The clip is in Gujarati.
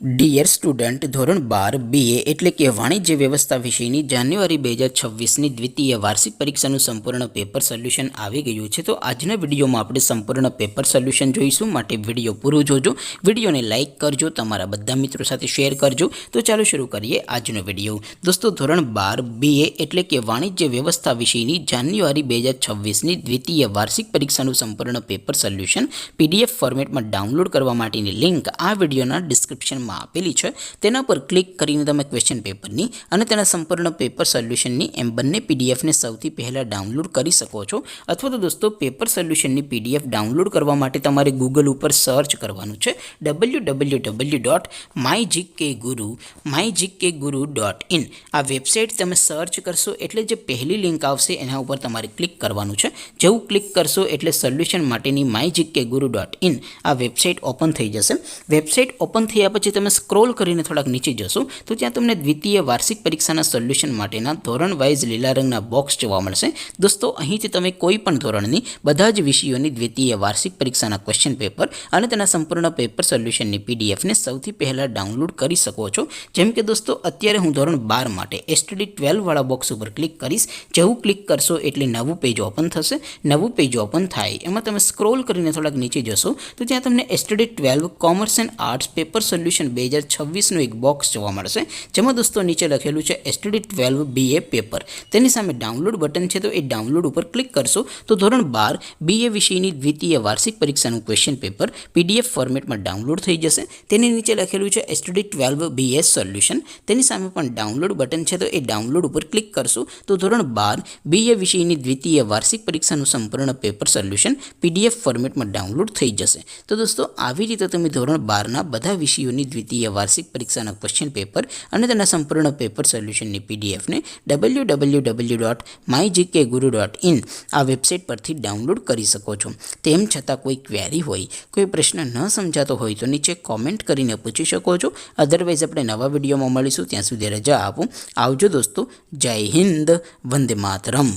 ડિયર સ્ટુડન્ટ, ધોરણ 12 BA એટલે કે વાણિજ્ય વ્યવસ્થા વિષયની જાન્યુઆરી 2026ની દ્વિતીય વાર્ષિક પરીક્ષાનું સંપૂર્ણ પેપર સોલ્યુશન આવી ગયું છે. તો આજના વિડીયોમાં આપણે સંપૂર્ણ પેપર સોલ્યુશન જોઈશું, માટે વિડીયો પૂરો જોજો. વિડીયોને લાઇક કરજો, તમારા બધા મિત્રો સાથે શેર કરજો. તો ચાલો શરૂ કરીએ આજનો વિડીયો. દોસ્તો, ધોરણ 12 BA એટલે કે વાણિજ્ય વ્યવસ્થા વિષયની જાન્યુઆરી 2026ની દ્વિતીય વાર્ષિક પરીક્ષાનું સંપૂર્ણ પેપર સોલ્યુશન PDF ફોર્મેટમાં ડાઉનલોડ કરવા માટેની લિંક આ વિડીયોના ડિસ્ક્રિપ્શનમાં આપેલી છે. તેના પર ક્લિક કરીને તમે ક્વેશ્ચન પેપરની અને તેના સંપૂર્ણ પેપર સોલ્યુશનની એમ બંને પીડીએફને સૌથી પહેલાં ડાઉનલોડ કરી શકો છો. અથવા તો દોસ્તો, પેપર સોલ્યુશનની PDF ડાઉનલોડ કરવા માટે તમારે ગૂગલ ઉપર સર્ચ કરવાનું છે www.mygkguru.in. આ વેબસાઇટ તમે સર્ચ કરશો એટલે જે પહેલી લિંક આવશે એના ઉપર તમારે ક્લિક કરવાનું છે. જેવું ક્લિક કરશો એટલે સોલ્યુશન માટેની mygkguru.in આ વેબસાઇટ ઓપન થઈ જશે. વેબસાઇટ ઓપન થયા પછી તમે સ્ક્રોલ કરીને થોડાક નીચે જશો તો ત્યાં તમને દ્વિતીય વાર્ષિક પરીક્ષાના સોલ્યુશન માટેના ધોરણ વાઇઝ લીલા રંગના બોક્સ જોવા મળશે. દોસ્તો, અહીંથી તમે કોઈ પણ ધોરણની બધા જ વિષયોની દ્વિતીય વાર્ષિક પરીક્ષાના ક્વેશ્ચન પેપર અને તેના સંપૂર્ણ પેપર સોલ્યુશનની પીડીએફને સૌથી પહેલાં ડાઉનલોડ કરી શકો છો. જેમ કે દોસ્તો, અત્યારે હું ધોરણ 12 માટે STD 12 વાળા બોક્સ ઉપર ક્લિક કરીશ. જેવું ક્લિક કરશો એટલે નવું પેજ ઓપન થશે. નવું પેજ ઓપન થાય એમાં તમે સ્ક્રોલ કરીને થોડાક નીચે જશો તો ત્યાં તમને STD 12 commerce and arts paper solution 2026નું એક બોક્સ જોવા મળશે. જેમાં દોસ્તો નીચે લખેલું છે STD 12 BA પેપર. તેની સામે ડાઉનલોડ બટન છે, તો એ ડાઉનલોડ ઉપર ક્લિક કરશો તો ધોરણ 12 BA વિષયની દ્વિતીય વાર્ષિક પરીક્ષાનું ક્વેશ્ચન પેપર PDF ફોર્મેટમાં ડાઉનલોડ થઈ જશે. તેની નીચે લખેલું છે STD 12 BA સોલ્યુશન. તેની સામે પણ ડાઉનલોડ બટન છે, તો એ ડાઉનલોડ ઉપર ક્લિક કરશો તો ધોરણ 12 BA વિષયની દ્વિતીય વાર્ષિક પરીક્ષાનું સંપૂર્ણ પેપર સોલ્યુશન PDF ફોર્મેટમાં ડાઉનલોડ થઈ જશે. તો દોસ્તો, આવી રીતે તમે ધોરણ 12ના બધા વિષયોની દ્વિતીય વાર્ષિક પરીક્ષાના ક્વેશ્ચન પેપર અને તેના સંપૂર્ણ પેપર સોલ્યુશનની પીડીએફને www.mygkguru.in આ વેબસાઇટ પરથી ડાઉનલોડ કરી શકો છો. તેમ છતાં કોઈ ક્વેરી હોય, કોઈ પ્રશ્ન ન સમજાતો હોય તો નીચે કોમેન્ટ કરીને પૂછી શકો છો. અધરવાઇઝ આપણે નવા વિડીયોમાં મળીશું. ત્યાં સુધી રજા આપો. આવજો દોસ્તો. જય હિન્દ. વંદે માતરમ.